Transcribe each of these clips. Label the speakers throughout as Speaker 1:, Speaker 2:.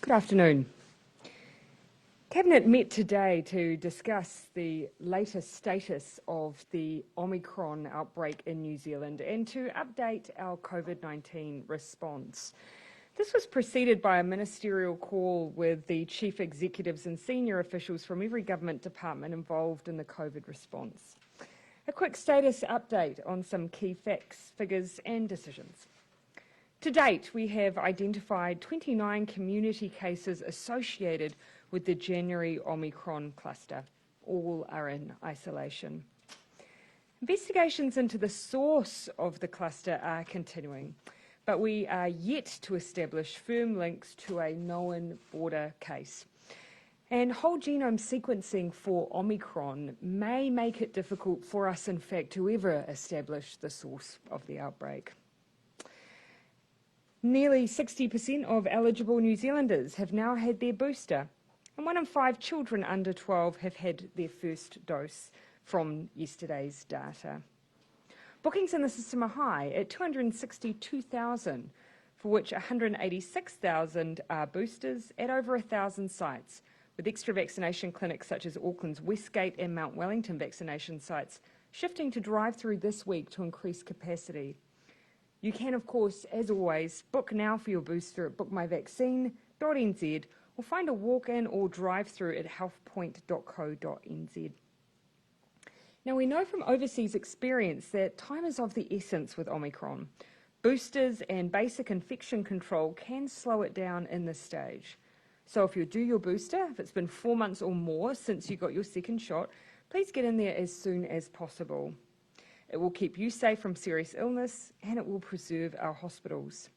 Speaker 1: Good afternoon. Cabinet met today to discuss the latest status of the Omicron outbreak in New Zealand and to update our Covid-19 response. This was preceded by a ministerial call with the chief executives and senior officials from every government department involved in the COVID response. A quick status update on some key facts, figures and decisions. To date, we have identified 29 community cases associated with the January Omicron cluster. All are in isolation. Investigations into the source of the cluster are continuing, but we are yet to establish firm links to a known border case. And whole genome sequencing for Omicron may make it difficult for us, in fact, to ever establish the source of the outbreak. Nearly 60% of eligible New Zealanders have now had their booster, and 1 in 5 children under 12 have had their first dose from yesterday's data. Bookings in the system are high at 262,000, for which 186,000 are boosters at over 1,000 sites, with extra vaccination clinics such as Auckland's Westgate and Mount Wellington vaccination sites shifting to drive-through this week to increase capacity. You can, of course, as always, book now for your booster at bookmyvaccine.nz or find a walk-in or drive-through at healthpoint.co.nz. Now, we know from overseas experience that time is of the essence with Omicron. Boosters and basic infection control can slow it down in this stage. So if you're due your booster, if it's been 4 months or more since you got your second shot, please get in there as soon as possible. It will keep you safe from serious illness and it will preserve our hospitals.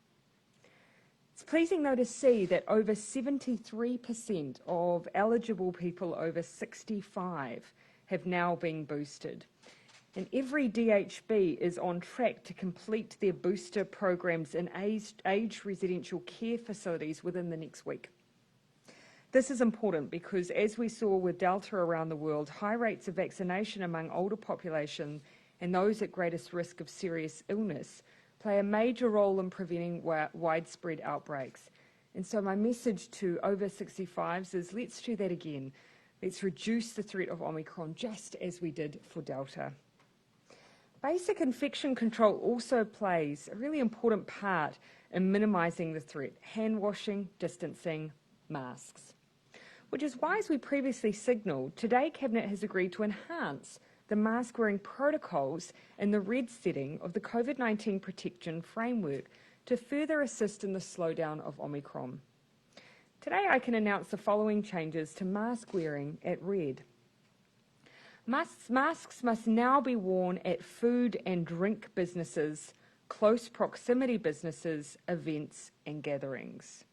Speaker 1: It's pleasing though to see that over 73% of eligible people over 65 have now been boosted. And every DHB is on track to complete their booster programs in aged residential care facilities within the next week. This is important because, as we saw with Delta around the world, high rates of vaccination among older population and those at greatest risk of serious illness play a major role in preventing widespread outbreaks. And so my message to over 65s is let's do that again. Let's reduce the threat of Omicron just as we did for Delta. Basic infection control also plays a really important part in minimising the threat: hand washing, distancing, masks. Which is why, as we previously signalled, today Cabinet has agreed to enhance the mask-wearing protocols in the red setting of the COVID-19 protection framework to further assist in the slowdown of Omicron. Today I can announce the following changes to mask-wearing at red. Masks must now be worn at food and drink businesses, close proximity businesses, events and gatherings.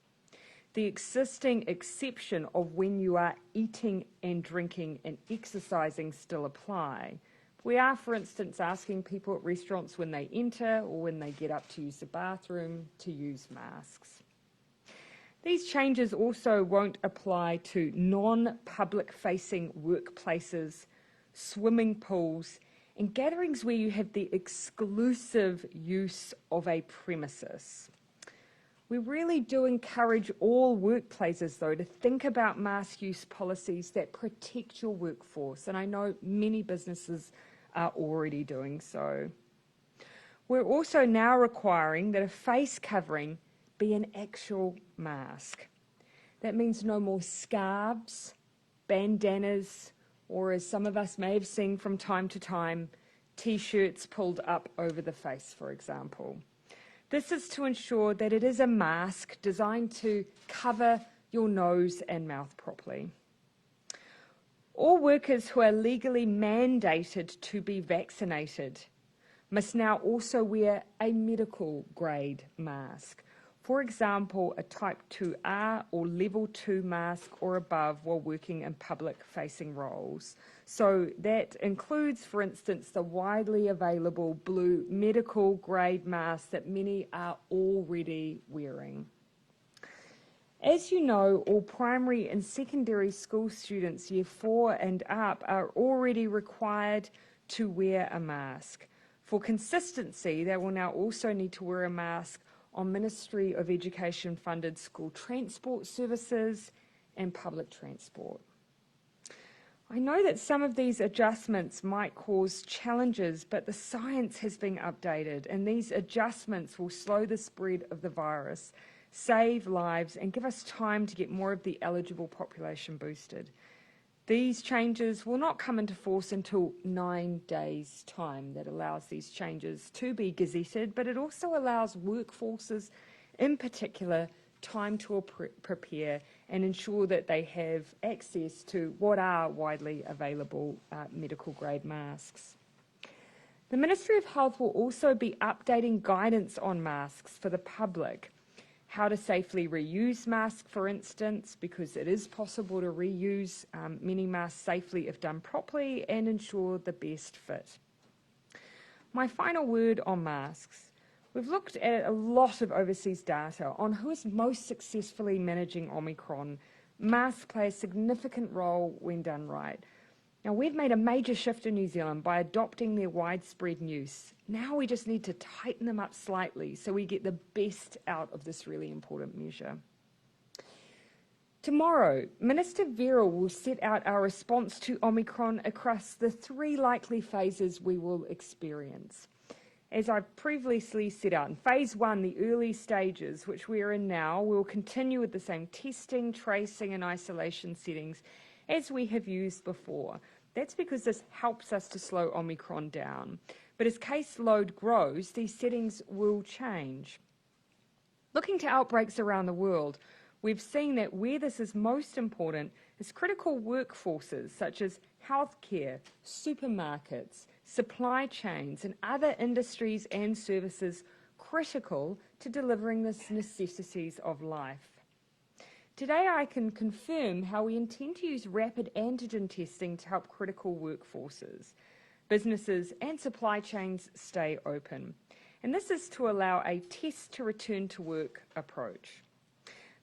Speaker 1: The existing exception of when you are eating and drinking and exercising still apply. We are, for instance, asking people at restaurants when they enter or when they get up to use the bathroom to use masks. These changes also won't apply to non-public facing workplaces, swimming pools and gatherings where you have the exclusive use of a premises. We really do encourage all workplaces, though, to think about mask use policies that protect your workforce, and I know many businesses are already doing so. We're also now requiring that a face covering be an actual mask. That means no more scarves, bandanas, or, as some of us may have seen from time to time, T-shirts pulled up over the face, for example. This is to ensure that it is a mask designed to cover your nose and mouth properly. All workers who are legally mandated to be vaccinated must now also wear a medical grade mask. For example, a type 2R or level 2 mask or above while working in public facing roles. So that includes, for instance, the widely available blue medical grade mask that many are already wearing. As you know, all primary and secondary school students year 4 and up are already required to wear a mask. For consistency, they will now also need to wear a mask on Ministry of Education funded school transport services and public transport. I know that some of these adjustments might cause challenges, but the science has been updated, and these adjustments will slow the spread of the virus, save lives, and give us time to get more of the eligible population boosted. These changes will not come into force until 9 days' time. That allows these changes to be gazetted, but it also allows workforces, in particular, time to prepare and ensure that they have access to what are widely available medical grade masks. The Ministry of Health will also be updating guidance on masks for the public. How to safely reuse masks, for instance, because it is possible to reuse many masks safely if done properly and ensure the best fit. My final word on masks. We've looked at a lot of overseas data on who is most successfully managing Omicron. Masks play a significant role when done right. Now, we've made a major shift in New Zealand by adopting their widespread use. Now we just need to tighten them up slightly so we get the best out of this really important measure. Tomorrow, Minister Vera will set out our response to Omicron across the 3 likely phases we will experience. As I previously set out, in phase 1, the early stages, which we are in now, we will continue with the same testing, tracing and isolation settings as we have used before. That's because this helps us to slow Omicron down. But as case load grows, these settings will change. Looking to outbreaks around the world, we've seen that where this is most important is critical workforces such as healthcare, supermarkets, supply chains and other industries and services critical to delivering the necessities of life. Today I can confirm how we intend to use rapid antigen testing to help critical workforces, businesses and supply chains stay open. And this is to allow a test to return to work approach.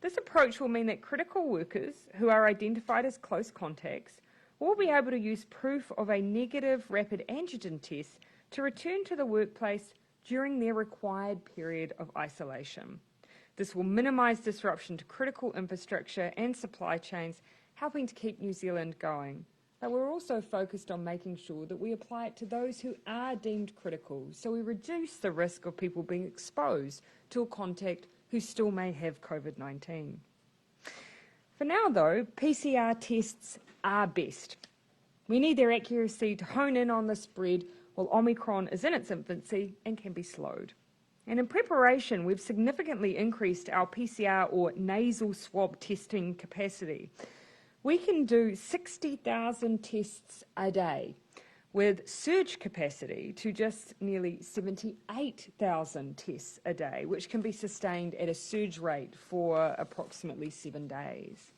Speaker 1: This approach will mean that critical workers who are identified as close contacts will be able to use proof of a negative rapid antigen test to return to the workplace during their required period of isolation. This will minimise disruption to critical infrastructure and supply chains, helping to keep New Zealand going. But we're also focused on making sure that we apply it to those who are deemed critical, so we reduce the risk of people being exposed to a contact who still may have COVID-19. For now, though, PCR tests are best. We need their accuracy to hone in on the spread while Omicron is in its infancy and can be slowed. And in preparation, we've significantly increased our PCR or nasal swab testing capacity. We can do 60,000 tests a day, with surge capacity to just nearly 78,000 tests a day, which can be sustained at a surge rate for approximately 7 days.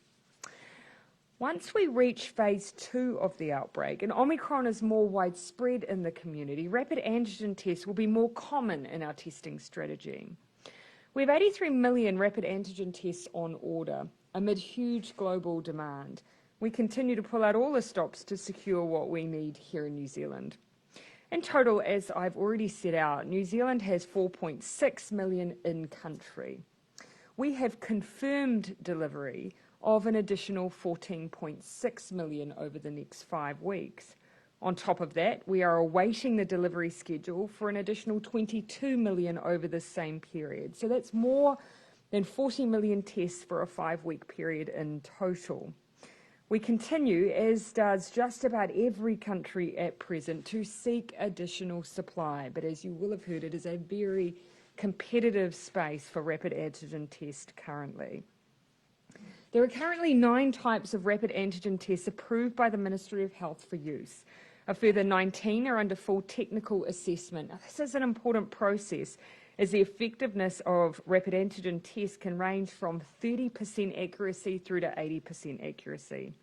Speaker 1: Once we reach phase 2 of the outbreak and Omicron is more widespread in the community, rapid antigen tests will be more common in our testing strategy. We have 83 million rapid antigen tests on order amid huge global demand. We continue to pull out all the stops to secure what we need here in New Zealand. In total, as I've already set out, New Zealand has 4.6 million in country. We have confirmed delivery of an additional 14.6 million over the next 5 weeks. On top of that, we are awaiting the delivery schedule for an additional 22 million over the same period. So that's more than 40 million tests for a 5-week period in total. We continue, as does just about every country at present, to seek additional supply. But as you will have heard, it is a very competitive space for rapid antigen tests currently. There are currently 9 types of rapid antigen tests approved by the Ministry of Health for use. A further 19 are under full technical assessment. Now, this is an important process, as the effectiveness of rapid antigen tests can range from 30% accuracy through to 80% accuracy.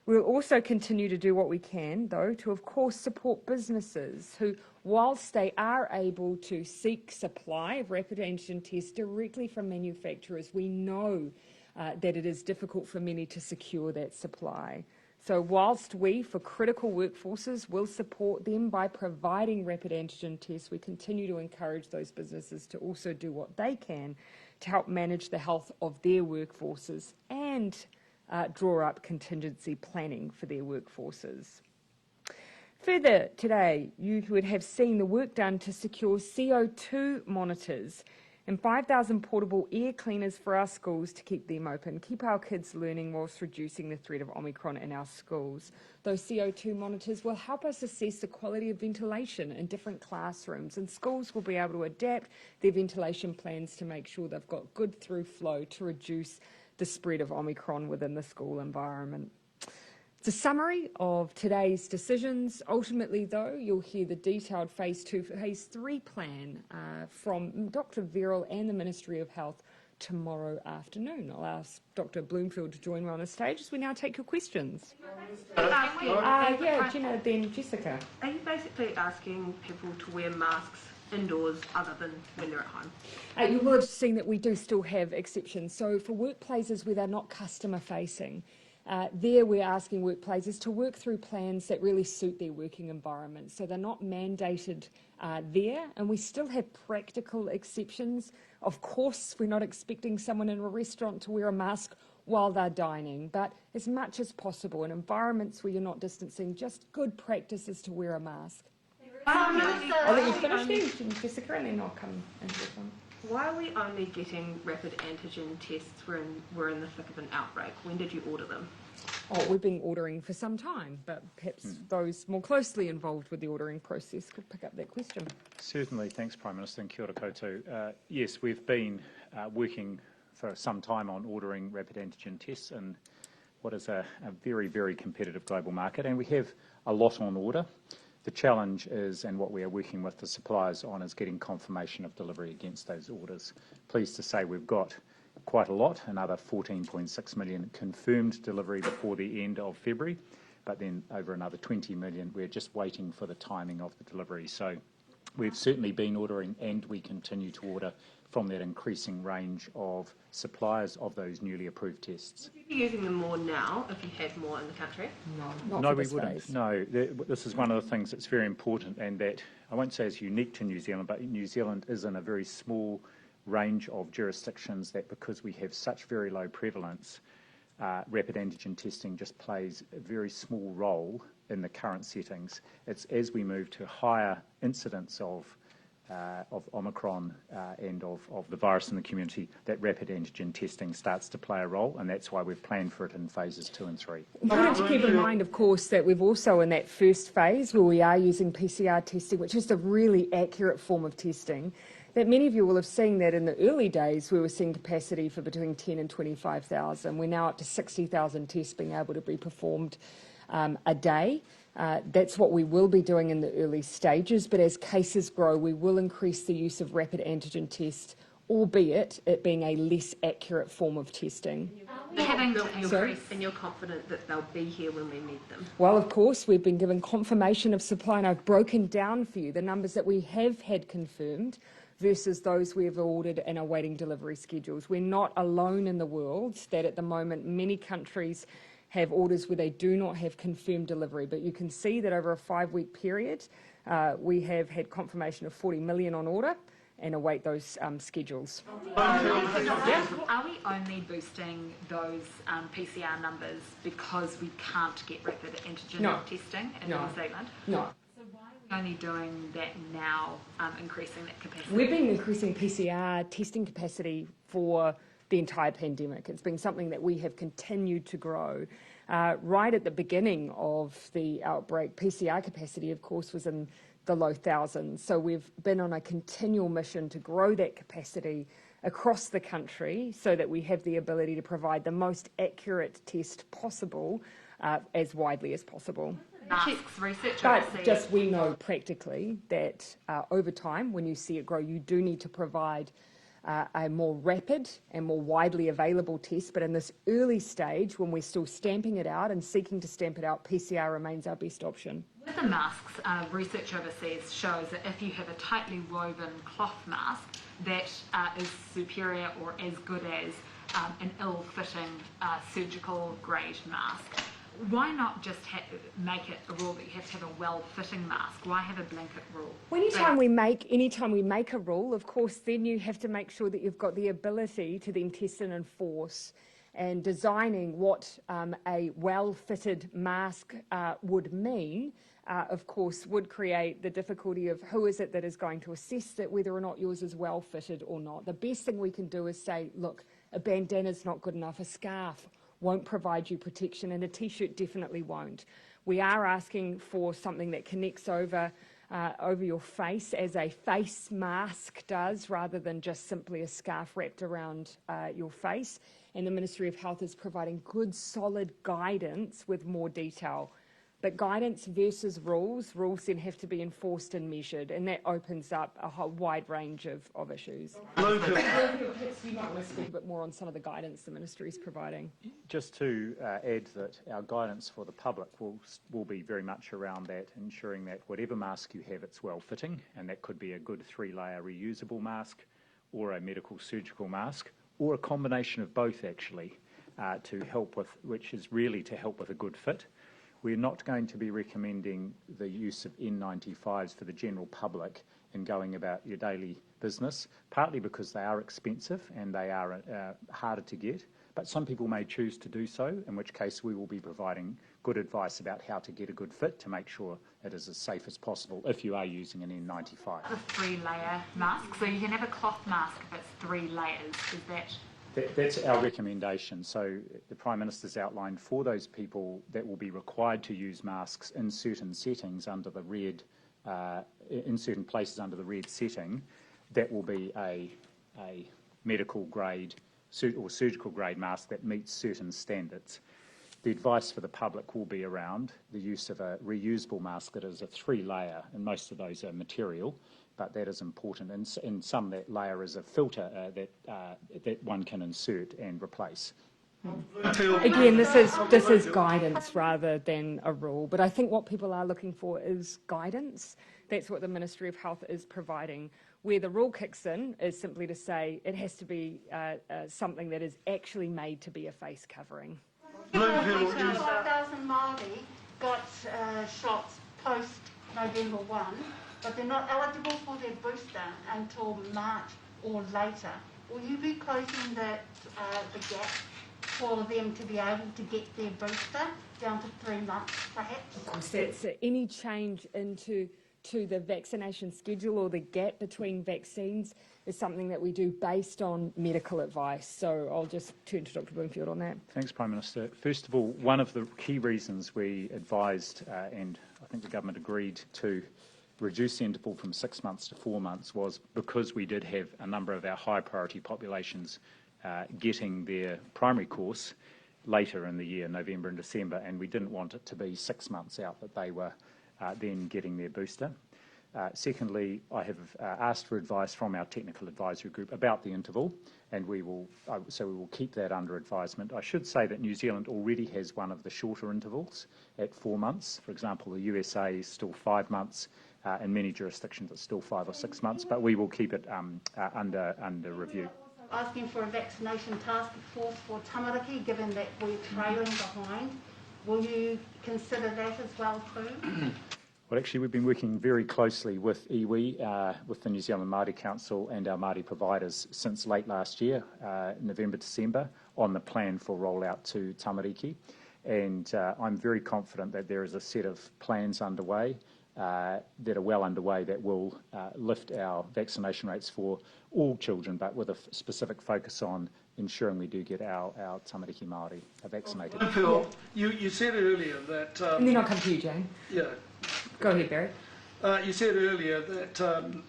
Speaker 1: We'll also continue to do what we can, though, to of course support businesses who, whilst they are able to seek supply of rapid antigen tests directly from manufacturers, we know that it is difficult for many to secure that supply. So whilst we, for critical workforces, will support them by providing rapid antigen tests, we continue to encourage those businesses to also do what they can to help manage the health of their workforces and draw up contingency planning for their workforces. Further today, you would have seen the work done to secure CO2 monitors and 5,000 portable air cleaners for our schools to keep them open, keep our kids learning whilst reducing the threat of Omicron in our schools. Those CO2 monitors will help us assess the quality of ventilation in different classrooms, and schools will be able to adapt their ventilation plans to make sure they've got good through flow to reduce the spread of Omicron within the school environment. It's a summary of today's decisions. Ultimately, though, you'll hear the detailed Phase 2, Phase 3 plan from Dr Verrill and the Ministry of Health tomorrow afternoon. I'll ask Dr Bloomfield to join me on the stage as we now take your questions. Jenna, then Jessica.
Speaker 2: Are you basically asking people to wear masks indoors other than when they're at home?
Speaker 1: You will have seen that we do still have exceptions. So for workplaces where they're not customer facing, there we're asking workplaces to work through plans that really suit their working environment. So they're not mandated there, and we still have practical exceptions. Of course, we're not expecting someone in a restaurant to wear a mask while they're dining, but as much as possible in environments where you're not distancing, just good practice is to wear a mask. I'll let you finish then, Jessica, and then I'll come into this one.
Speaker 2: Why are we only getting rapid antigen tests when we're in the thick of an outbreak? When did you order them?
Speaker 1: Oh, we've been ordering for some time, but perhaps those more closely involved with the ordering process could pick up that question.
Speaker 3: Certainly. Thanks, Prime Minister, and kia ora koutou. Yes, we've been working for some time on ordering rapid antigen tests in what is a very, very competitive global market, and we have a lot on order. The challenge is, and what we are working with the suppliers on, is getting confirmation of delivery against those orders. Pleased to say we've got quite a lot, another 14.6 million confirmed delivery before the end of February, but then over another 20 million, we're just waiting for the timing of the delivery. So we've certainly been ordering, and we continue to order from that increasing range of suppliers of those newly approved tests.
Speaker 2: Would you be using them more now if you had more in the country?
Speaker 1: No,
Speaker 3: we wouldn't. No, this is one of the things that's very important, and that I won't say is unique to New Zealand, but New Zealand is in a very small range of jurisdictions that, because we have such very low prevalence, rapid antigen testing just plays a very small role in the current settings. It's as we move to higher incidence of Omicron and of the virus in the community that rapid antigen testing starts to play a role, and that's why we've planned for it in phases 2 and 3.
Speaker 1: Important to keep in mind, of course, that we've also in that first phase where we are using PCR testing, which is a really accurate form of testing, that many of you will have seen that in the early days we were seeing capacity for between 10 and 25,000. We're now up to 60,000 tests being able to be performed a day. That's what we will be doing in the early stages, but as cases grow, we will increase the use of rapid antigen tests, albeit it being a less accurate form of testing.
Speaker 2: And you're confident that they'll be here when we need them?
Speaker 1: Well, of course, we've been given confirmation of supply, and I've broken down for you the numbers that we have had confirmed versus those we have ordered and are awaiting delivery schedules. We're not alone in the world that at the moment many countries have orders where they do not have confirmed delivery, but you can see that over a 5-week period we have had confirmation of 40 million on order and await those schedules.
Speaker 4: Are we only boosting those PCR numbers because we can't get rapid antigen testing in New Zealand?
Speaker 1: No.
Speaker 4: So why are we only doing that now, increasing that capacity?
Speaker 1: We've been increasing PCR testing capacity for the entire pandemic. It's been something that we have continued to grow. Right at the beginning of the outbreak, PCR capacity, of course, was in the low thousands. So we've been on a continual mission to grow that capacity across the country so that we have the ability to provide the most accurate test possible as widely as possible.
Speaker 4: Masks research,
Speaker 1: but just we know practically that over time, when you see it grow, you do need to provide a more rapid and more widely available test, but in this early stage, when we're still stamping it out and seeking to stamp it out, PCR remains our best option.
Speaker 4: With the masks, research overseas shows that if you have a tightly woven cloth mask, that is superior or as good as an ill-fitting surgical grade mask. Why not just make it a rule that you have to have a well-fitting mask? Why have a blanket rule?
Speaker 1: Well, anytime we make a rule, of course, then you have to make sure that you've got the ability to then test and enforce. And designing what a well-fitted mask would mean, of course, would create the difficulty of who is it that is going to assess that whether or not yours is well-fitted or not. The best thing we can do is say, look, a bandana's not good enough, a scarf won't provide you protection, and a T-shirt definitely won't. We are asking for something that connects over your face as a face mask does, rather than just simply a scarf wrapped around your face. And the Ministry of Health is providing good, solid guidance with more detail. But guidance versus rules then have to be enforced and measured, and that opens up a whole wide range of issues. Perhaps you might want to speak a bit more on some of the guidance the Ministry is providing.
Speaker 3: Just to add that our guidance for the public will be very much around that, ensuring that whatever mask you have, it's well-fitting, and that could be a good 3-layer reusable mask or a medical surgical mask, or a combination of both actually, to help with, which is really to help with a good fit. We're not going to be recommending the use of N95s for the general public in going about your daily business, partly because they are expensive and they are harder to get, but some people may choose to do so, in which case we will be providing good advice about how to get a good fit to make sure it is as safe as possible if you are using an N95.
Speaker 4: The 3-layer mask, so you can have a cloth mask if it's 3 layers, is that?
Speaker 3: That's our recommendation. So the Prime Minister's outlined for those people that will be required to use masks in certain settings under the red, in certain places under the red setting, that will be a medical grade or surgical grade mask that meets certain standards. The advice for the public will be around the use of a reusable mask that is a 3-layer, and most of those are material, but that is important. And in some, that layer is a filter that one can insert and replace.
Speaker 1: Again, this is guidance rather than a rule, but I think what people are looking for is guidance. That's what the Ministry of Health is providing. Where the rule kicks in is simply to say it has to be something that is actually made to be a face covering.
Speaker 5: 5,000 Māori got shots post November 1, but they're not eligible for their booster until March or later. Will you be closing the gap for them to be able to get their booster down to 3 months, perhaps?
Speaker 1: That's any change into the vaccination schedule or the gap between vaccines is something that we do based on medical advice. So I'll just turn to Dr. Bloomfield on that.
Speaker 3: Thanks, Prime Minister. First of all, one of the key reasons we advised, and I think the government agreed to reduce the interval from 6 months to 4 months, was because we did have a number of our high priority populations getting their primary course later in the year, November and December, and we didn't want it to be 6 months out that they were then getting their booster. Secondly, I have asked for advice from our technical advisory group about the interval, and we will keep that under advisement. I should say that New Zealand already has one of the shorter intervals at 4 months. For example, the USA is still 5 months, and many jurisdictions it's still 5 or 6 months, but we will keep it under review.
Speaker 5: Asking for a vaccination task force for Tamariki, given that we're trailing behind. Will you consider that as well too?
Speaker 3: Well, actually, we've been working very closely with iwi, with the New Zealand Māori Council and our Māori providers since late last year, November, December, on the plan for rollout to Tamariki. And I'm very confident that there is a set of plans underway that are well underway that will lift our vaccination rates for all children, but with a specific focus on ensuring we do get our Tamariki Māori vaccinated.
Speaker 6: Phil, you said earlier that...
Speaker 1: and then I'll come to you, Jane.
Speaker 6: Yeah.
Speaker 1: Go ahead, Barry.
Speaker 6: You said earlier that,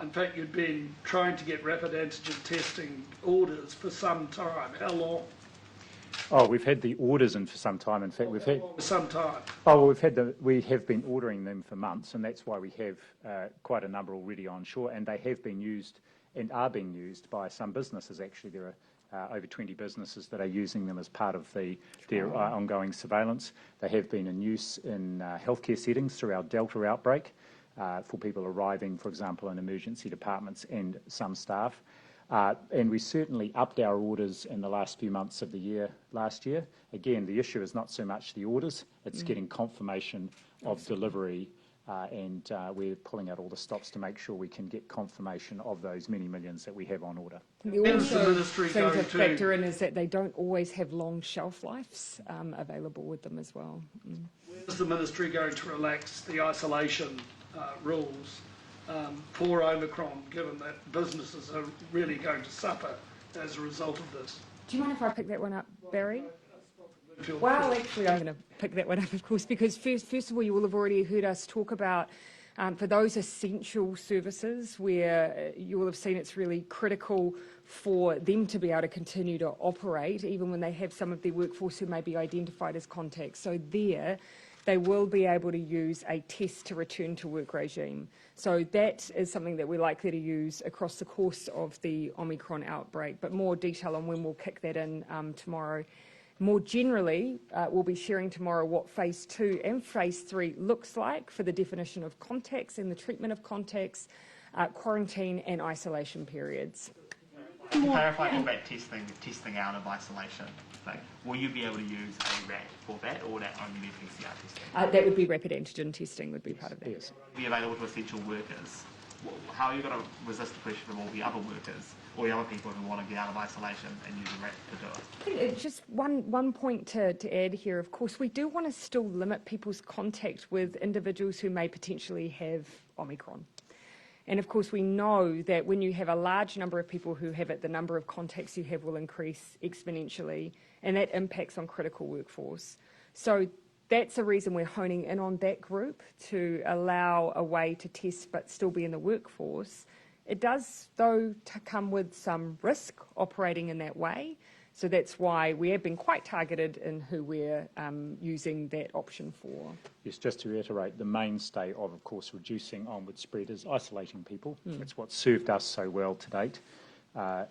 Speaker 6: in fact, you'd been trying to get rapid antigen testing orders for some time. How long?
Speaker 3: Oh, we've had the orders in for some time. In fact, we've had...
Speaker 6: Some time.
Speaker 3: Oh, well, we have been ordering them for months, and that's why we have quite a number already on shore, and they have been used and are being used by some businesses. Actually, there are over 20 businesses that are using them as part of their ongoing surveillance. They have been in use in healthcare settings through our Delta outbreak for people arriving, for example, in emergency departments and some staff. And we certainly upped our orders in the last few months of the year last year. Again, the issue is not so much the orders, it's getting confirmation of delivery, and we're pulling out all the stops to make sure we can get confirmation of those many millions that we have on order.
Speaker 1: The
Speaker 6: When's the
Speaker 1: also
Speaker 6: ministry
Speaker 1: thing to
Speaker 6: going to-
Speaker 1: factor in is that they don't always have long shelf lives available with them as well.
Speaker 6: Is the ministry going to relax the isolation rules for Omicron, given that businesses are really going to suffer as a result of this?
Speaker 1: Do you mind if I pick that one up, Barry?
Speaker 6: If you're-
Speaker 1: Well, actually, I'm going to pick that one up, of course, because first of all, you will have already heard us talk about for those essential services where you will have seen it's really critical for them to be able to continue to operate, even when they have some of their workforce who may be identified as contacts. So there, they will be able to use a test to return to work regime. So that is something that we're likely to use across the course of the Omicron outbreak, but more detail on when we'll kick that in tomorrow. More generally, we'll be sharing tomorrow what phase 2 and phase 3 looks like for the definition of contacts and the treatment of contacts, quarantine and isolation periods.
Speaker 7: To clarify about testing out of isolation, like, will you be able to use a RAT for that, or would that only be PCR testing?
Speaker 1: That would be rapid antigen testing would be part of that.
Speaker 3: Yes.
Speaker 7: Be available to essential workers. How are you going to resist the pressure from all the other workers, or the other people who want to get out of isolation and use a RAT to do it?
Speaker 1: I think it's just one point to add here. Of course, we do want to still limit people's contact with individuals who may potentially have Omicron. And of course, we know that when you have a large number of people who have it, the number of contacts you have will increase exponentially, and that impacts on critical workforce. So that's the reason we're honing in on that group, to allow a way to test but still be in the workforce. It does, though, to come with some risk operating in that way. So that's why we have been quite targeted in who we're using that option for.
Speaker 3: Yes, just to reiterate, the mainstay of course, reducing onward spread is isolating people. It's what served us so well to date.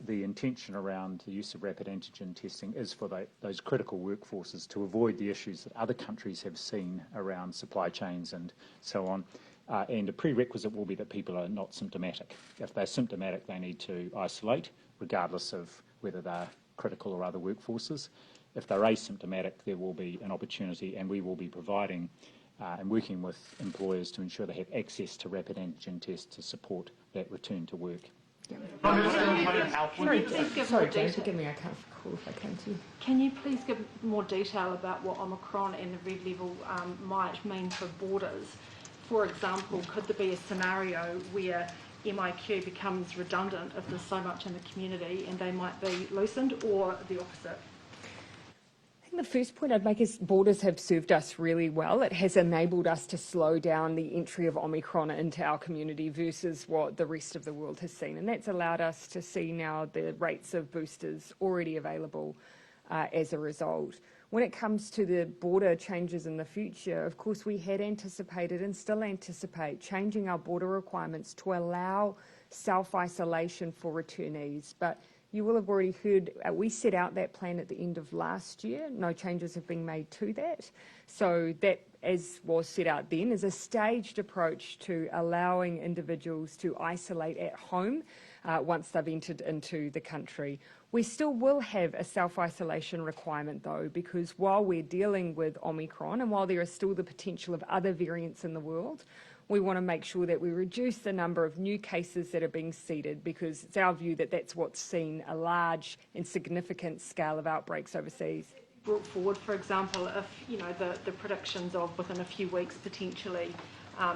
Speaker 3: The intention around the use of rapid antigen testing is for those critical workforces to avoid the issues that other countries have seen around supply chains and so on. And a prerequisite will be that people are not symptomatic. If they're symptomatic, they need to isolate, regardless of whether they're critical or other workforces. If they're asymptomatic, there will be an opportunity, and we will be providing and working with employers to ensure they have access to rapid antigen tests to support that return to work.
Speaker 2: Can you please give more
Speaker 1: Sorry, Jane,
Speaker 2: detail?
Speaker 1: forgive me, I can't recall if I can too.
Speaker 2: Can you please give more detail about what Omicron and the red level might mean for borders? For example, could there be a scenario where MIQ becomes redundant if there's so much in the community and they might be loosened, or the opposite?
Speaker 1: I think the first point I'd make is borders have served us really well. It has enabled us to slow down the entry of Omicron into our community versus what the rest of the world has seen. And that's allowed us to see now the rates of boosters already available as a result. When it comes to the border changes in the future, of course, we had anticipated and still anticipate changing our border requirements to allow self-isolation for returnees. But you will have already heard, we set out that plan at the end of last year. No changes have been made to that. So that, as was set out then, is a staged approach to allowing individuals to isolate at home once they've entered into the country. We still will have a self-isolation requirement, though, because while we're dealing with Omicron and while there is still the potential of other variants in the world, we want to make sure that we reduce the number of new cases that are being seeded, because it's our view that that's what's seen a large and significant scale of outbreaks overseas.
Speaker 2: Brought forward, for example, if the predictions of within a few weeks potentially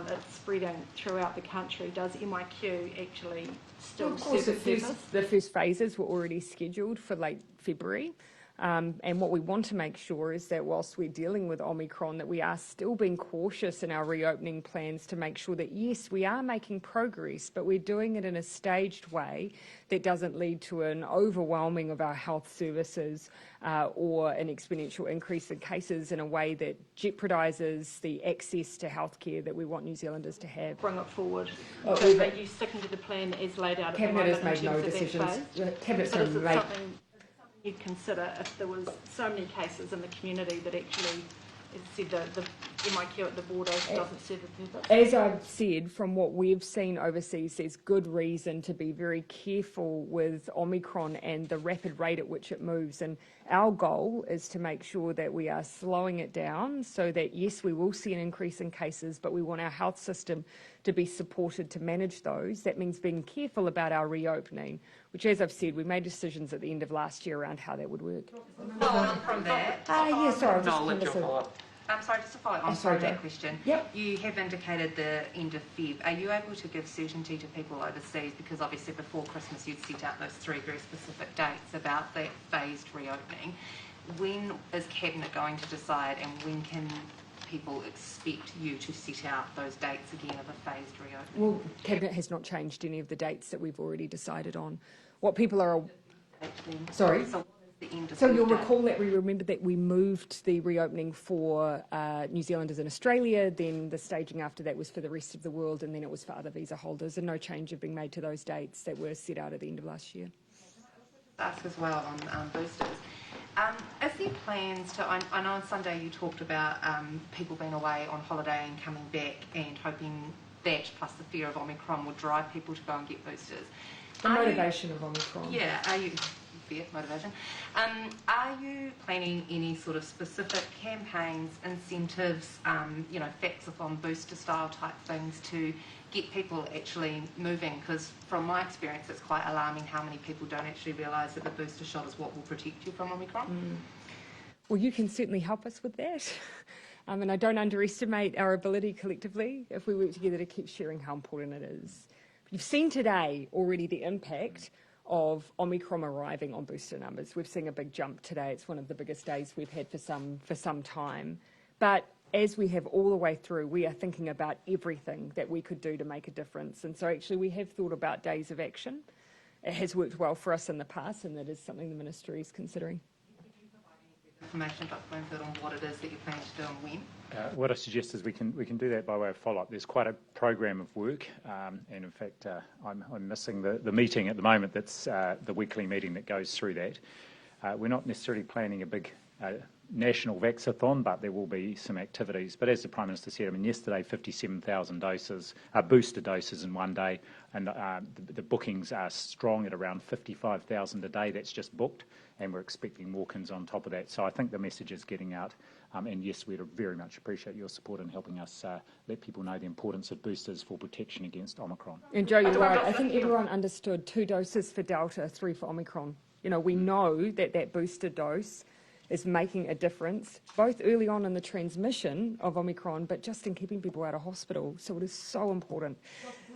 Speaker 2: it's spreading throughout the country, does MIQ actually still
Speaker 1: Of course,
Speaker 2: serve its purpose?
Speaker 1: the first phases were already scheduled for late February. And what we want to make sure is that whilst we're dealing with Omicron, that we are still being cautious in our reopening plans to make sure that, yes, we are making progress, but we're doing it in a staged way that doesn't lead to an overwhelming of our health services or an exponential increase in cases in a way that jeopardises the access to healthcare that we want New Zealanders to have.
Speaker 2: Bring it forward.
Speaker 1: Oh,
Speaker 2: So are you sticking to the plan as laid out at the
Speaker 1: Cabinet
Speaker 2: moment
Speaker 1: has made
Speaker 2: in
Speaker 1: no
Speaker 2: terms of that
Speaker 1: decisions.
Speaker 2: phase?
Speaker 1: Cabinet's
Speaker 2: But
Speaker 1: going
Speaker 2: is
Speaker 1: to
Speaker 2: it
Speaker 1: make...
Speaker 2: something you'd consider if there was so many cases in the community that actually, as I said, the MIQ at the border doesn't serve the purpose?
Speaker 1: As I've said, from what we've seen overseas, there's good reason to be very careful with Omicron and the rapid rate at which it moves. And our goal is to make sure that we are slowing it down so that, yes, we will see an increase in cases, but we want our health system to be supported to manage those. That means being careful about our reopening, which, as I've said, we made decisions at the end of last year around how that would work.
Speaker 8: Follow on from that.
Speaker 1: Yes, sorry.
Speaker 8: No, I'll let you follow up. I'm sorry, just to follow on
Speaker 1: sorry,
Speaker 8: from that
Speaker 1: Jo.
Speaker 8: question.
Speaker 1: Yep.
Speaker 8: You have indicated the end of Feb. Are you able to give certainty to people overseas? Because obviously before Christmas you'd set out those 3 very specific dates about that phased reopening. When is Cabinet going to decide, and when can people expect you to set out those dates again of a phased reopening?
Speaker 1: Well, Cabinet has not changed any of the dates that we've already decided on. What people are... Sorry?
Speaker 8: So what is the end of
Speaker 1: So
Speaker 8: Feb
Speaker 1: you'll
Speaker 8: date?
Speaker 1: recall that we remembered that we moved the reopening for New Zealanders in Australia, then the staging after that was for the rest of the world, and then it was for other visa holders, and no change have been made to those dates that were set out at the end of last year.
Speaker 8: Ask as well on boosters. Is there plans to, I know on Sunday you talked about people being away on holiday and coming back and hoping that plus the fear of Omicron would drive people to go and get boosters.
Speaker 1: The motivation of Omicron.
Speaker 8: Yeah, are you, fear, motivation. Are you planning any sort of specific campaigns, incentives, facts-a-thon booster style type things to get people actually moving? Because from my experience, it's quite alarming how many people don't actually realise that the booster shot is what will protect you from Omicron.
Speaker 1: Well, you can certainly help us with that. And I don't underestimate our ability collectively, if we work together, to keep sharing how important it is. You've seen today already the impact of Omicron arriving on booster numbers. We've seen a big jump today. It's one of the biggest days we've had for some time. But as we have all the way through, we are thinking about everything that we could do to make a difference. And so actually we have thought about days of action. It has worked well for us in the past, and that is something the Ministry is considering.
Speaker 8: Information about Bloomfield on what it is that you plan to do and when?
Speaker 3: What I suggest is we can do that by way of follow-up. There's quite a program of work, and in fact, I'm missing the meeting at the moment. That's the weekly meeting that goes through that. We're not necessarily planning a big national vax-a-thon, but there will be some activities. But as the Prime Minister said, yesterday 57,000 doses, booster doses in one day, and the bookings are strong at around 55,000 a day. That's just booked, and we're expecting walk-ins on top of that. So I think the message is getting out. And yes, we'd very much appreciate your support in helping us let people know the importance of boosters for protection against Omicron.
Speaker 1: And Jo, you're right. I think everyone understood 2 doses for Delta, 3 for Omicron. We know that booster dose is making a difference, both early on in the transmission of Omicron, but just in keeping people out of hospital. So it is so important.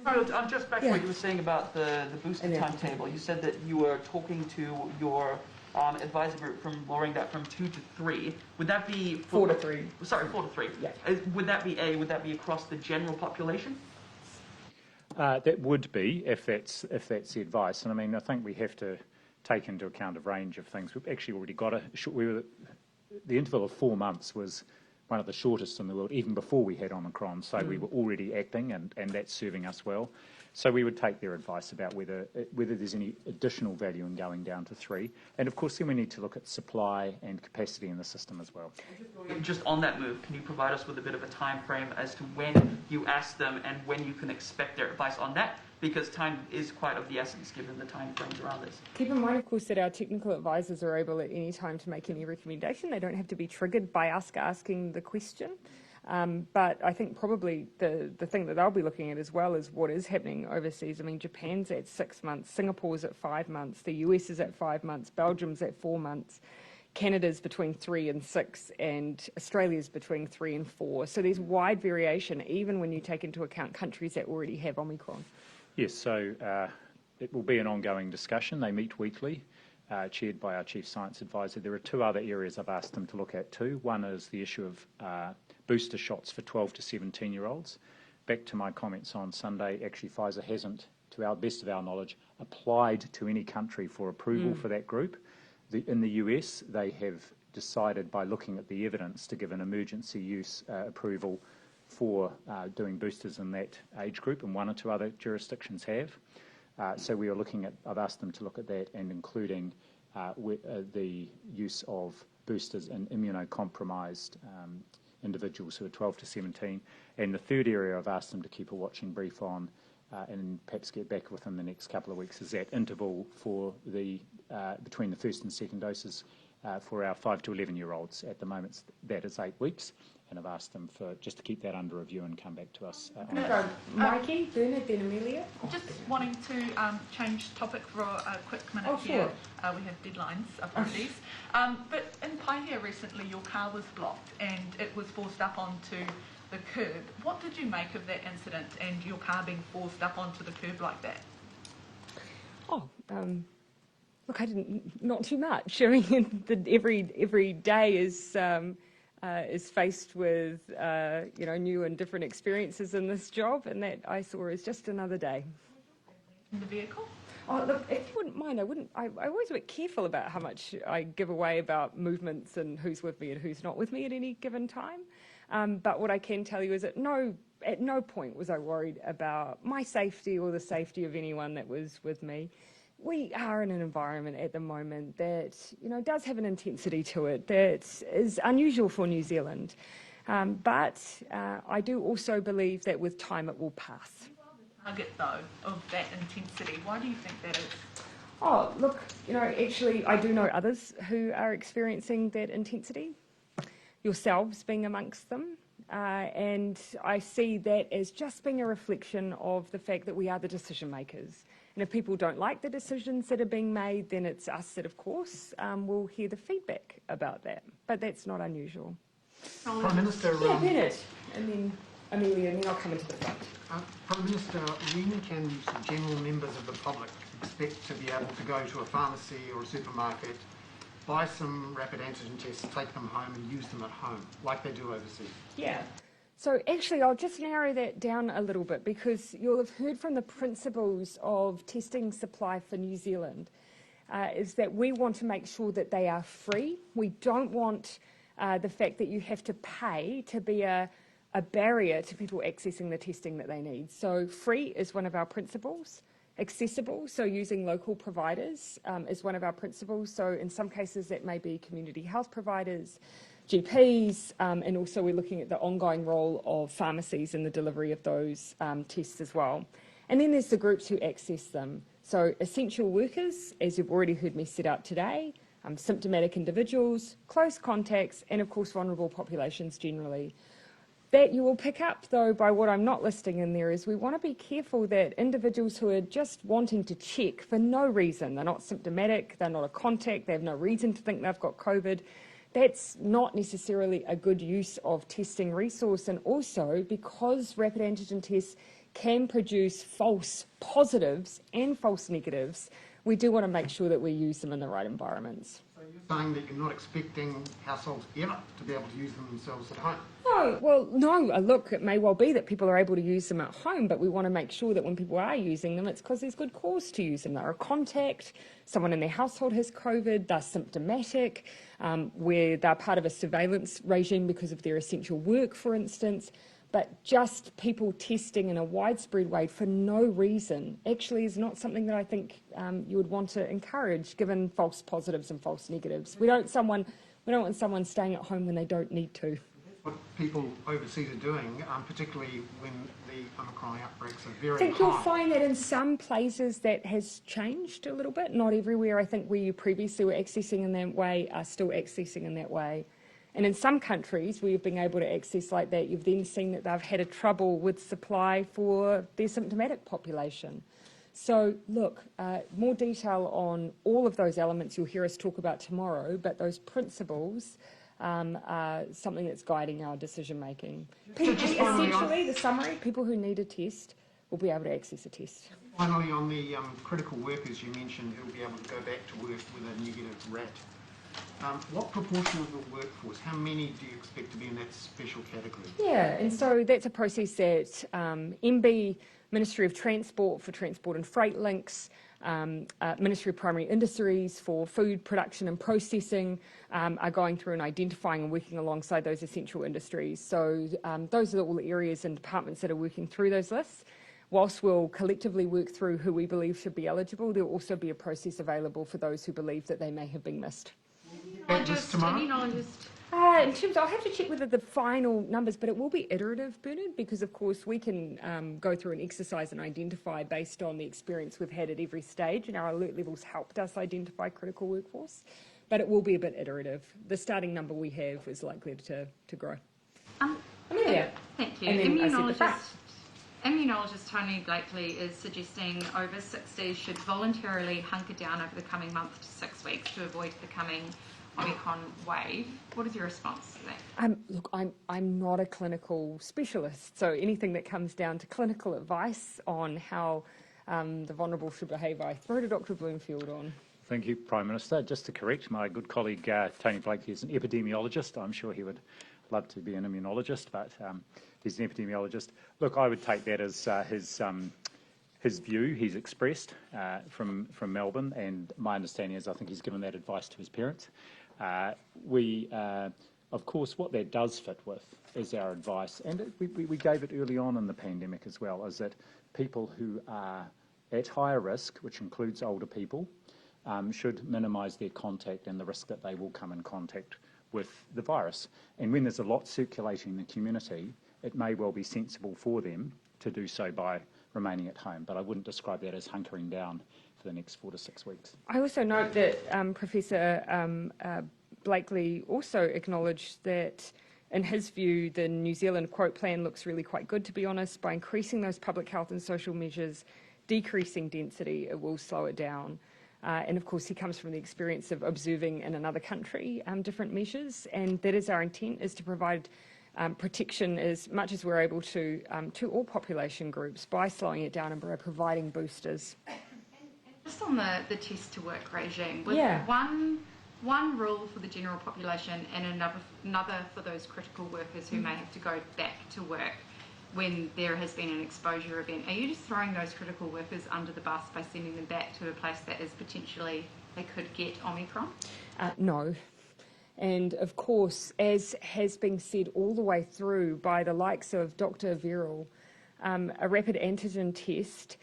Speaker 9: I'm just back to what you were saying about the booster timetable. You said that you were talking to your advisor group from lowering that from 2 to 3. Would that be
Speaker 1: 4 to 3?
Speaker 9: Sorry, 4 to 3.
Speaker 1: Yeah.
Speaker 9: Would that be across the general population?
Speaker 3: That would be if that's the advice. And I think we have to take into account a range of things. We've actually already got the interval of 4 months was one of the shortest in the world, even before we had Omicron. So we were already acting, and that's serving us well. So we would take their advice about whether there's any additional value in going down to 3. And of course, then we need to look at supply and capacity in the system as well.
Speaker 9: Just on that move, can you provide us with a bit of a time frame as to when you ask them and when you can expect their advice on that? Because time is quite of the essence given the time frames around this.
Speaker 1: Keep in mind, of course, that our technical advisors are able at any time to make any recommendation. They don't have to be triggered by us asking the question. But I think probably the thing that they'll be looking at as well is what is happening overseas. Japan's at 6 months, Singapore's at 5 months, the US is at 5 months, Belgium's at 4 months, Canada's between 3 and 6, and Australia's between 3 and 4. So there's wide variation, even when you take into account countries that already have Omicron.
Speaker 3: Yes, so it will be an ongoing discussion. They meet weekly, chaired by our Chief Science Advisor. There are 2 other areas I've asked them to look at too. One is the issue of booster shots for 12 to 17-year-olds. Back to my comments on Sunday, actually Pfizer hasn't, to our best of our knowledge, applied to any country for approval for that group. In the US, they have decided by looking at the evidence to give an emergency use approval for doing boosters in that age group, and 1 or 2 other jurisdictions have. So we are looking at, I've asked them to look at that, and including the use of boosters in immunocompromised individuals who are 12 to 17. And the third area I've asked them to keep a watching brief on and perhaps get back within the next couple of weeks is that interval for the between the first and second doses for our 5 to 11-year-olds. At the moment, that is 8 weeks, and I've asked them for just to keep that under review and come back to us.
Speaker 1: Mikey, Bernard, then Amelia.
Speaker 10: Just wanting to change topic for a quick minute
Speaker 1: Sure.
Speaker 10: here. We have deadlines, apologies. But in Paihia recently, your car was blocked and it was forced up onto the curb. What did you make of that incident and your car being forced up onto the curb like that?
Speaker 1: Look, not too much. I mean, every day is faced with new and different experiences in this job, and that I saw as just another day.
Speaker 10: In the vehicle?
Speaker 1: Oh, look, if you wouldn't mind, I'm always a bit careful about how much I give away about movements and who's with me and who's not with me at any given time. But what I can tell you is at no point was I worried about my safety or the safety of anyone that was with me. We are in an environment at the moment that does have an intensity to it that is unusual for New Zealand. But I do also believe that with time it will pass.
Speaker 10: Target though of that intensity. Why do you think that is?
Speaker 1: Oh, look, actually I do know others who are experiencing that intensity, yourselves being amongst them. And I see that as just being a reflection of the fact that we are the decision makers. And if people don't like the decisions that are being made, then it's us that, of course, will hear the feedback about that. But that's not unusual.
Speaker 11: Prime Minister...
Speaker 1: Yeah, Bernard. And then Amelia, and then I'll come into the front.
Speaker 11: Prime Minister, when can general members of the public expect to be able to go to a pharmacy or a supermarket, buy some rapid antigen tests, take them home and use them at home, like they do overseas?
Speaker 1: Yeah. So actually, I'll just narrow that down a little bit because you'll have heard from the principles of testing supply for New Zealand is that we want to make sure that they are free. We don't want the fact that you have to pay to be a barrier to people accessing the testing that they need. So free is one of our principles. Accessible, so using local providers is one of our principles. So in some cases that may be community health providers, GPs, and also we're looking at the ongoing role of pharmacies in the delivery of those tests as well. And then there's the groups who access them. So essential workers, as you've already heard me set out today, symptomatic individuals, close contacts, and of course vulnerable populations generally. That you will pick up, though, by what I'm not listing in there is we want to be careful that individuals who are just wanting to check for no reason, they're not symptomatic, they're not a contact, they have no reason to think they've got COVID, that's not necessarily a good use of testing resource. And also, because rapid antigen tests can produce false positives and false negatives, we do want to make sure that we use them in the right environments.
Speaker 11: So you're saying that you're not expecting households ever to be able to use them themselves at home?
Speaker 1: No, well, no. Look, it may well be that people are able to use them at home, but we want to make sure that when people are using them, it's because there's good cause to use them. They're a contact, someone in their household has COVID, they're symptomatic, where they're part of a surveillance regime because of their essential work, for instance. But just people testing in a widespread way for no reason actually is not something that I think you would want to encourage, given false positives and false negatives. We don't want someone staying at home when they don't need to.
Speaker 11: What people overseas are doing, particularly when the Omicron outbreaks are very high.
Speaker 1: I think you'll find that in some places that has changed a little bit. Not everywhere. I think where you previously were accessing in that way are still accessing in that way. And in some countries where you've been able to access like that, you've then seen that they've had a trouble with supply for their symptomatic population. So look, more detail on all of those elements you'll hear us talk about tomorrow, but those principles are something that's guiding our decision making. Essentially, the summary, people who need a test will be able to access a test.
Speaker 11: Finally, on the critical workers you mentioned who will be able to go back to work with a negative RAT. What proportion of the workforce, how many do you expect to be in that special category?
Speaker 1: Yeah, and so that's a process that MB, Ministry of Transport for Transport and Freight Links, Ministry of Primary Industries for Food Production and Processing are going through and identifying and working alongside those essential industries. So those are all the areas and departments that are working through those lists. Whilst we'll collectively work through who we believe should be eligible, there will also be a process available for those who believe that they may have been missed.
Speaker 8: Immunologist,
Speaker 1: In terms, I'll have to check whether the final numbers, but it will be iterative, Bernard, because of course we can go through an exercise and identify based on the experience we've had at every stage, and our alert levels helped us identify critical workforce, but it will be a bit iterative. The starting number we have is likely to grow.
Speaker 12: Amelia. Thank you.
Speaker 1: And then I said the front.
Speaker 12: Immunologist Tony Blakely is suggesting over 60s should voluntarily hunker down over the coming month to 6 weeks to avoid becoming Omicron wave. What is your response to that?
Speaker 1: Look, I'm not a clinical specialist, so anything that comes down to clinical advice on how the vulnerable should behave, I throw to Dr. Bloomfield on.
Speaker 3: Thank you, Prime Minister. Just to correct, my good colleague Tony Blakely is an epidemiologist. I'm sure he would love to be an immunologist, but he's an epidemiologist. Look, I would take that as his view he's expressed from Melbourne, and my understanding is I think he's given that advice to his parents. Of course, what that does fit with is our advice, and we gave it early on in the pandemic as well, is that people who are at higher risk, which includes older people, should minimise their contact and the risk that they will come in contact with the virus. And when there's a lot circulating in the community, it may well be sensible for them to do so by remaining at home. But I wouldn't describe that as hunkering down for the next 4 to 6 weeks.
Speaker 1: I also note that Professor Blakely also acknowledged that, in his view, the New Zealand quote plan looks really quite good, to be honest. By increasing those public health and social measures, decreasing density, it will slow it down. And of course, he comes from the experience of observing in another country different measures, and that is our intent, is to provide protection as much as we're able to all population groups by slowing it down and by providing boosters.
Speaker 12: And just on the test to work regime, with
Speaker 1: Yeah.
Speaker 12: one rule for the general population and another for those critical workers who may have to go back to work when there has been an exposure event, are you just throwing those critical workers under the bus by sending them back to a place that is potentially they could get Omicron?
Speaker 1: No. And of course, as has been said all the way through by the likes of Dr. Verrill, a rapid antigen test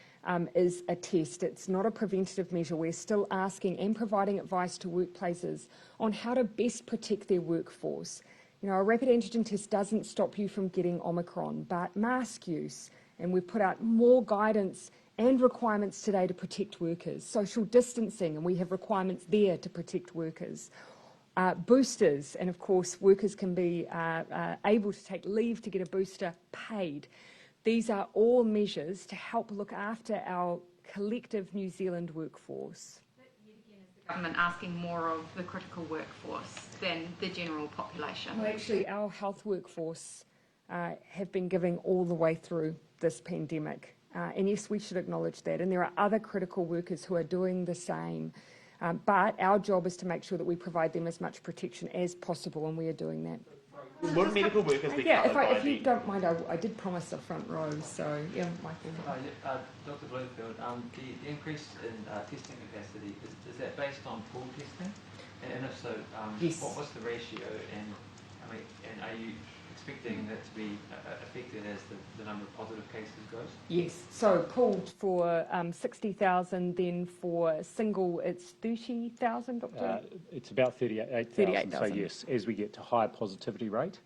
Speaker 1: is a test. It's not a preventative measure. We're still asking and providing advice to workplaces on how to best protect their workforce. You know, a rapid antigen test doesn't stop you from getting Omicron, but mask use, and we've put out more guidance and requirements today to protect workers. Social distancing, and we have requirements there to protect workers. Boosters, and of course workers can be able to take leave to get a booster paid. These are all measures to help look after our collective New Zealand workforce.
Speaker 12: Government asking more of the critical workforce than the general population?
Speaker 1: Well, actually, our health workforce have been giving all the way through this pandemic. And yes, we should acknowledge that. And there are other critical workers who are doing the same. But our job is to make sure that we provide them as much protection as possible, and we are doing that.
Speaker 7: Would medical workers be
Speaker 1: Yeah,
Speaker 7: covered by
Speaker 1: if you don't mind, I did promise the front row, so yeah, Michael.
Speaker 13: Dr. Bloomfield, the increase in testing capacity, is that based on pool testing? And if so,
Speaker 1: Yes.
Speaker 13: what's the ratio? And are you expecting that to be affected as the number of positive cases goes?
Speaker 1: Yes, so pooled for 60,000, then for single it's 30,000, Doctor?
Speaker 3: It's about 38,000.
Speaker 1: 38,000.
Speaker 3: So yes, as we get to higher positivity rate,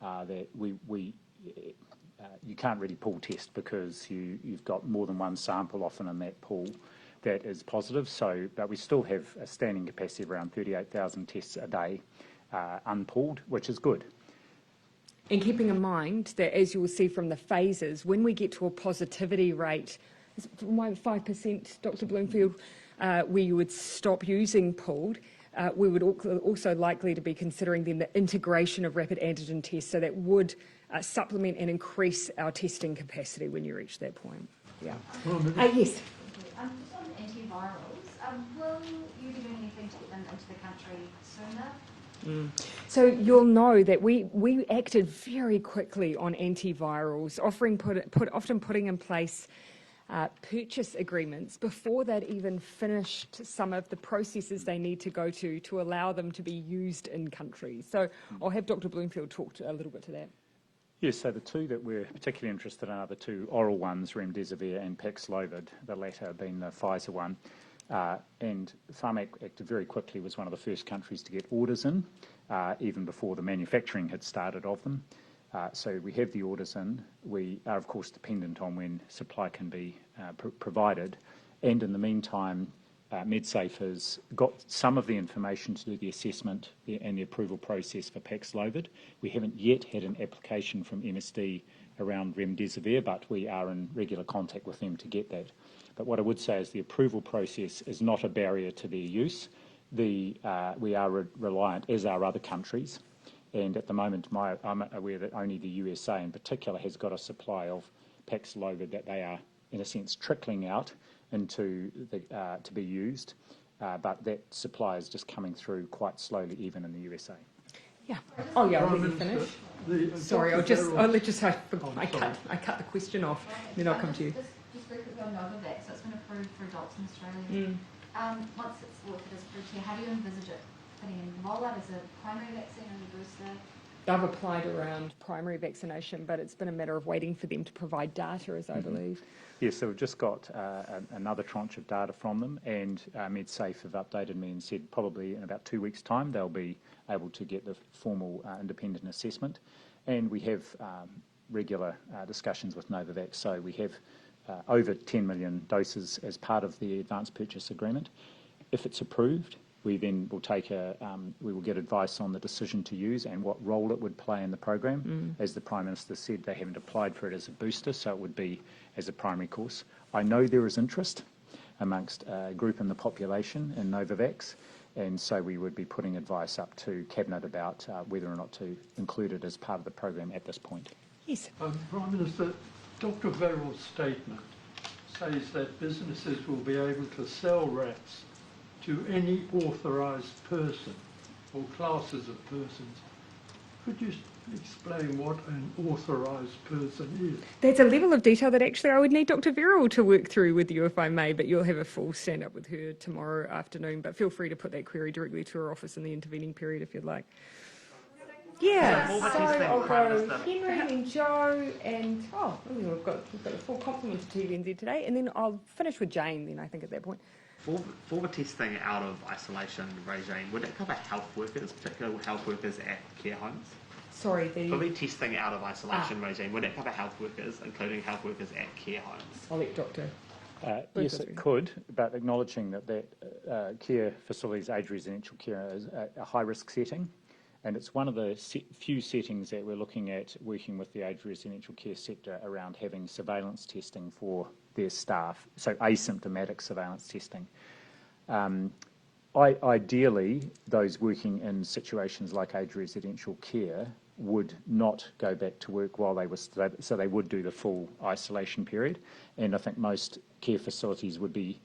Speaker 3: that you can't really pool test because you've got more than one sample often in that pool that is positive. So, but we still have a standing capacity of around 38,000 tests a day unpooled, which is good.
Speaker 1: And keeping in mind that, as you will see from the phases, when we get to a positivity rate, 5%, Dr. Bloomfield, we would stop using pooled. We would also likely to be considering then the integration of rapid antigen tests, so that would supplement and increase our testing capacity when you reach that point. Yeah. Yes.
Speaker 14: Just on antivirals, will you be doing anything to get them into the country sooner?
Speaker 1: So you'll know that we acted very quickly on antivirals, often putting in place purchase agreements before they'd even finished some of the processes they need to go to allow them to be used in country. So I'll have Dr. Bloomfield talk a little bit to that.
Speaker 3: Yes, so the two that we're particularly interested in are the two oral ones, remdesivir and Paxlovid, the latter being the Pfizer one. And Pharmac acted very quickly, was one of the first countries to get orders in. even before the manufacturing had started of them. So we have the orders in. We are, of course, dependent on when supply can be provided. And in the meantime, MedSafe has got some of the information to do the assessment and the approval process for Paxlovid. We haven't yet had an application from MSD around remdesivir, but we are in regular contact with them to get that. But what I would say is the approval process is not a barrier to their use. We are reliant, as are other countries, and at the moment I'm aware that only the USA in particular has got a supply of Paxlovid that they are, in a sense, trickling out into to be used, but that supply is just coming through quite slowly, even in the USA.
Speaker 1: Yeah. Oh yeah, I'll let you finish. Sorry, I cut the question off, then I'll come to you.
Speaker 14: Just very quickly on Novavax, so it's been approved for adults in Australia. Once it's approved here, how do you envisage it fitting in the rollout? Is it primary vaccine or a booster?
Speaker 1: I've applied around primary vaccination, but it's been a matter of waiting for them to provide data, as I believe.
Speaker 3: Yes, so we've just got another tranche of data from them, and MedSafe have updated me and said probably in about 2 weeks' time they'll be able to get the formal independent assessment. And we have regular discussions with Novavax, so we have over 10 million doses as part of the advance purchase agreement. If it's approved, we then will we will get advice on the decision to use and what role it would play in the program. As the Prime Minister said, they haven't applied for it as a booster, so it would be as a primary course. I know there is interest amongst a group in the population in Novavax, and so we would be putting advice up to Cabinet about whether or not to include it as part of the program at this point.
Speaker 1: Yes.
Speaker 15: Prime Minister, Dr. Verrill's statement says that businesses will be able to sell rats to any authorised person or classes of persons. Could you explain what an authorised person is?
Speaker 1: That's a level of detail that actually I would need Dr. Verrill to work through with you if I may, but you'll have a full stand-up with her tomorrow afternoon. But feel free to put that query directly to her office in the intervening period if you'd like. Yeah, so I'll go Henry and Joe and, we've got a full complement of TVNZ today, and then I'll finish with Jane then, I think, at that point.
Speaker 7: For the testing out of isolation regime, would it cover health workers, particularly health workers at care homes?
Speaker 1: Sorry,
Speaker 7: For the testing out of isolation regime, would it cover health workers, including health workers at care homes?
Speaker 1: I'll let Dr.
Speaker 3: Yes, it could, but acknowledging that care facilities, age residential care, is a high-risk setting, and it's one of the few settings that we're looking at working with the age residential care sector around having surveillance testing for their staff, so asymptomatic surveillance testing. Ideally, those working in situations like age residential care would not go back to work while they were, so they would do the full isolation period, and I think most care facilities would be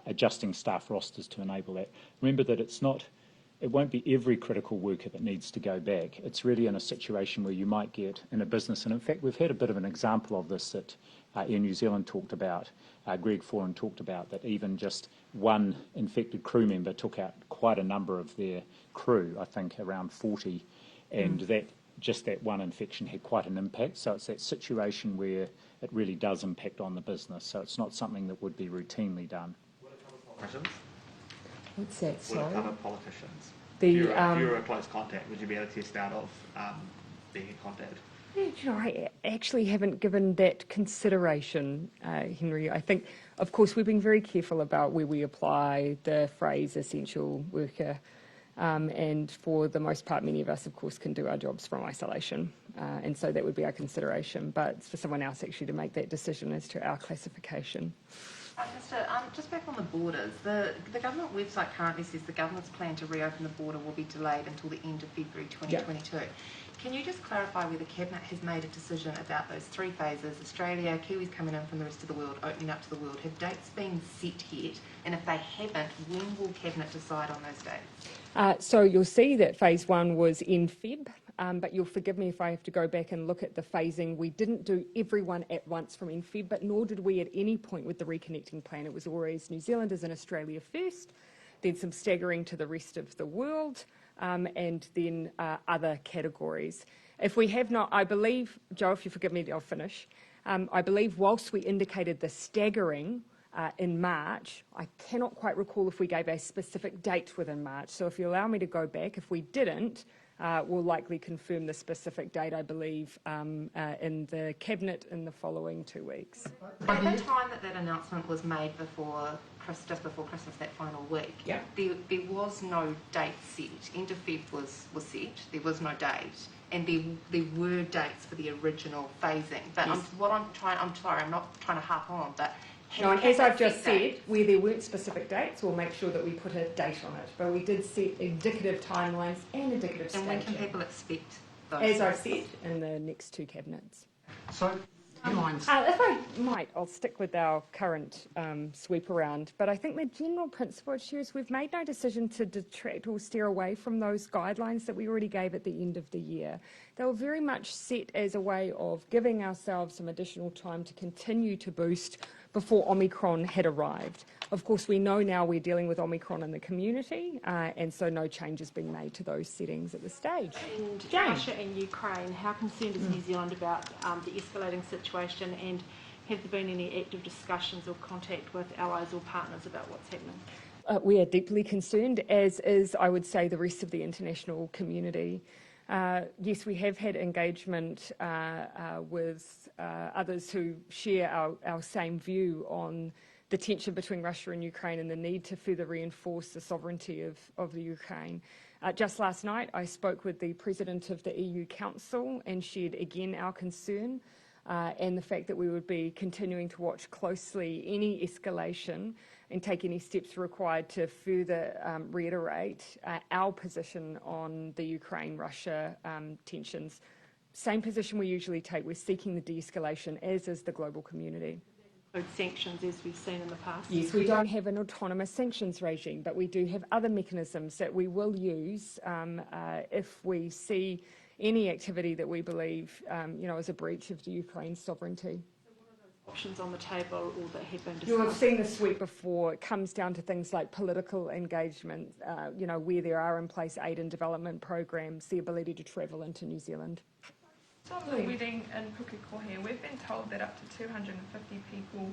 Speaker 3: adjusting staff rosters to enable that. Remember that it won't be every critical worker that needs to go back. It's really in a situation where you might get in a business, and in fact we've had a bit of an example of this that Air New Zealand talked about, Greg Foran talked about, that even just one infected crew member took out quite a number of their crew, I think around 40, and that one infection had quite an impact. So it's that situation where it really does impact on the business, so it's not something that would be routinely done.
Speaker 7: Would it cover politicians?
Speaker 1: What's that, sorry?
Speaker 7: Would it cover politicians?
Speaker 1: If
Speaker 7: you were a close contact, would you be able to test out of being in contact?
Speaker 1: Yeah, I actually haven't given that consideration, Henry. I think, of course, we've been very careful about where we apply the phrase essential worker, and for the most part, many of us, of course, can do our jobs from isolation, and so that would be our consideration, but it's for someone else actually to make that decision as to our classification.
Speaker 8: Just back on the borders, the government website currently says the government's plan to reopen the border will be delayed until the end of February 2022. Yep. Can you just clarify whether Cabinet has made a decision about those three phases, Australia, Kiwis coming in from the rest of the world, opening up to the world? Have dates been set yet? And if they haven't, when will Cabinet decide on those dates?
Speaker 1: So you'll see that phase 1 was in Feb. But you'll forgive me if I have to go back and look at the phasing. We didn't do everyone at once from in Feb, but nor did we at any point with the reconnecting plan. It was always New Zealanders and Australia first, then some staggering to the rest of the world, and then other categories. If we have not, I believe, Joe, if you forgive me, I'll finish. I believe whilst we indicated the staggering, in March. I cannot quite recall if we gave a specific date within March. So if you allow me to go back, if we didn't, we'll likely confirm the specific date, I believe, in the Cabinet in the following 2 weeks.
Speaker 8: At the time that announcement was made just before Christmas, that final week,
Speaker 1: yeah,
Speaker 8: there was no date set. End of Feb was set, there was no date, and there were dates for the original phasing. But
Speaker 1: yes.
Speaker 8: I'm sorry, I'm not trying to harp on, but
Speaker 1: no, and as I've just said, where there weren't specific dates, we'll make sure that we put a date on it. But we did set indicative timelines and indicative staging.
Speaker 8: And when can people expect those?
Speaker 1: As I've said, in the next 2 cabinets.
Speaker 11: So, airlines...
Speaker 1: if I might, I'll stick with our current sweep around. But I think the general principle is we've made no decision to detract or steer away from those guidelines that we already gave at the end of the year. They were very much set as a way of giving ourselves some additional time to continue to boost before Omicron had arrived. Of course, we know now we're dealing with Omicron in the community, and so no change has been made to those settings at this stage.
Speaker 2: And
Speaker 1: Jane.
Speaker 2: Russia and Ukraine, how concerned is New Zealand about the escalating situation, and have there been any active discussions or contact with allies or partners about what's happening?
Speaker 1: We are deeply concerned, as is, I would say, the rest of the international community. Yes, we have had engagement with others who share our same view on the tension between Russia and Ukraine and the need to further reinforce the sovereignty of the Ukraine. Just last night, I spoke with the President of the EU Council and shared again our concern and the fact that we would be continuing to watch closely any escalation and take any steps required to further reiterate our position on the Ukraine-Russia tensions. Same position we usually take. We're seeking the de-escalation, as is the global community.
Speaker 2: Sanctions, as we've seen in the past?
Speaker 1: Yes, we don't have an autonomous sanctions regime, but we do have other mechanisms that we will use if we see any activity that we believe is a breach of the Ukraine's sovereignty.
Speaker 2: Options on the table or that have been discussed?
Speaker 1: You'll have seen this sweep before. It comes down to things like political engagement, where there are in place aid and development programs, the ability to travel into New Zealand.
Speaker 16: So on the wedding in Pukekohe, we've been told that up to 250 people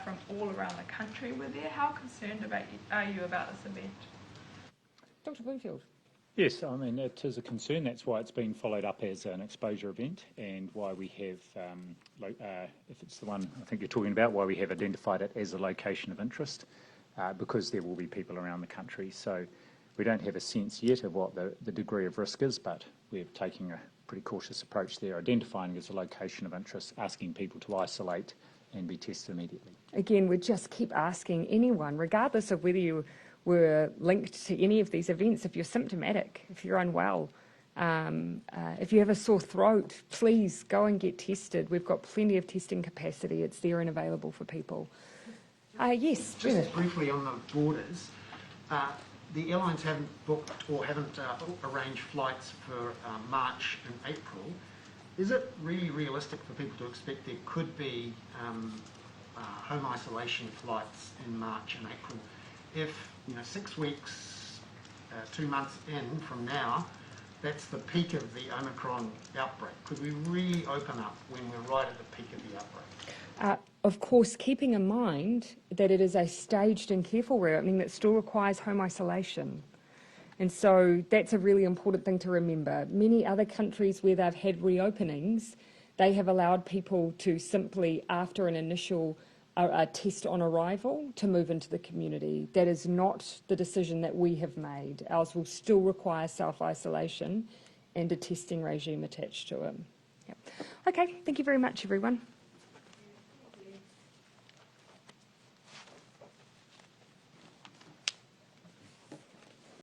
Speaker 16: from all around the country were there. How concerned are you about this event?
Speaker 1: Dr. Bloomfield.
Speaker 3: Yes, I mean, it is a concern. That's why it's been followed up as an exposure event, and why we have, if it's the one I think you're talking about, why we have identified it as a location of interest, because there will be people around the country. So we don't have a sense yet of what the degree of risk is, but we're taking a pretty cautious approach there, identifying it as a location of interest, asking people to isolate and be tested immediately.
Speaker 1: Again, we just keep asking anyone, regardless of whether you were linked to any of these events, if you're symptomatic, if you're unwell, if you have a sore throat, please go and get tested. We've got plenty of testing capacity. It's there and available for people. Yes,
Speaker 11: just briefly on the borders, the airlines haven't booked or haven't arranged flights for March and April. Is it really realistic for people to expect there could be home isolation flights in March and April if, 6 weeks, 2 months in from now, that's the peak of the Omicron outbreak? Could we really open up when we're right at the peak of the outbreak?
Speaker 1: Of course, keeping in mind that it is a staged and careful reopening that still requires home isolation. And so that's a really important thing to remember. Many other countries where they've had reopenings, they have allowed people to simply, after an initial test on arrival, to move into the community. That is not the decision that we have made. Ours will still require self-isolation and a testing regime attached to it. Yep. Okay, thank you very much, everyone.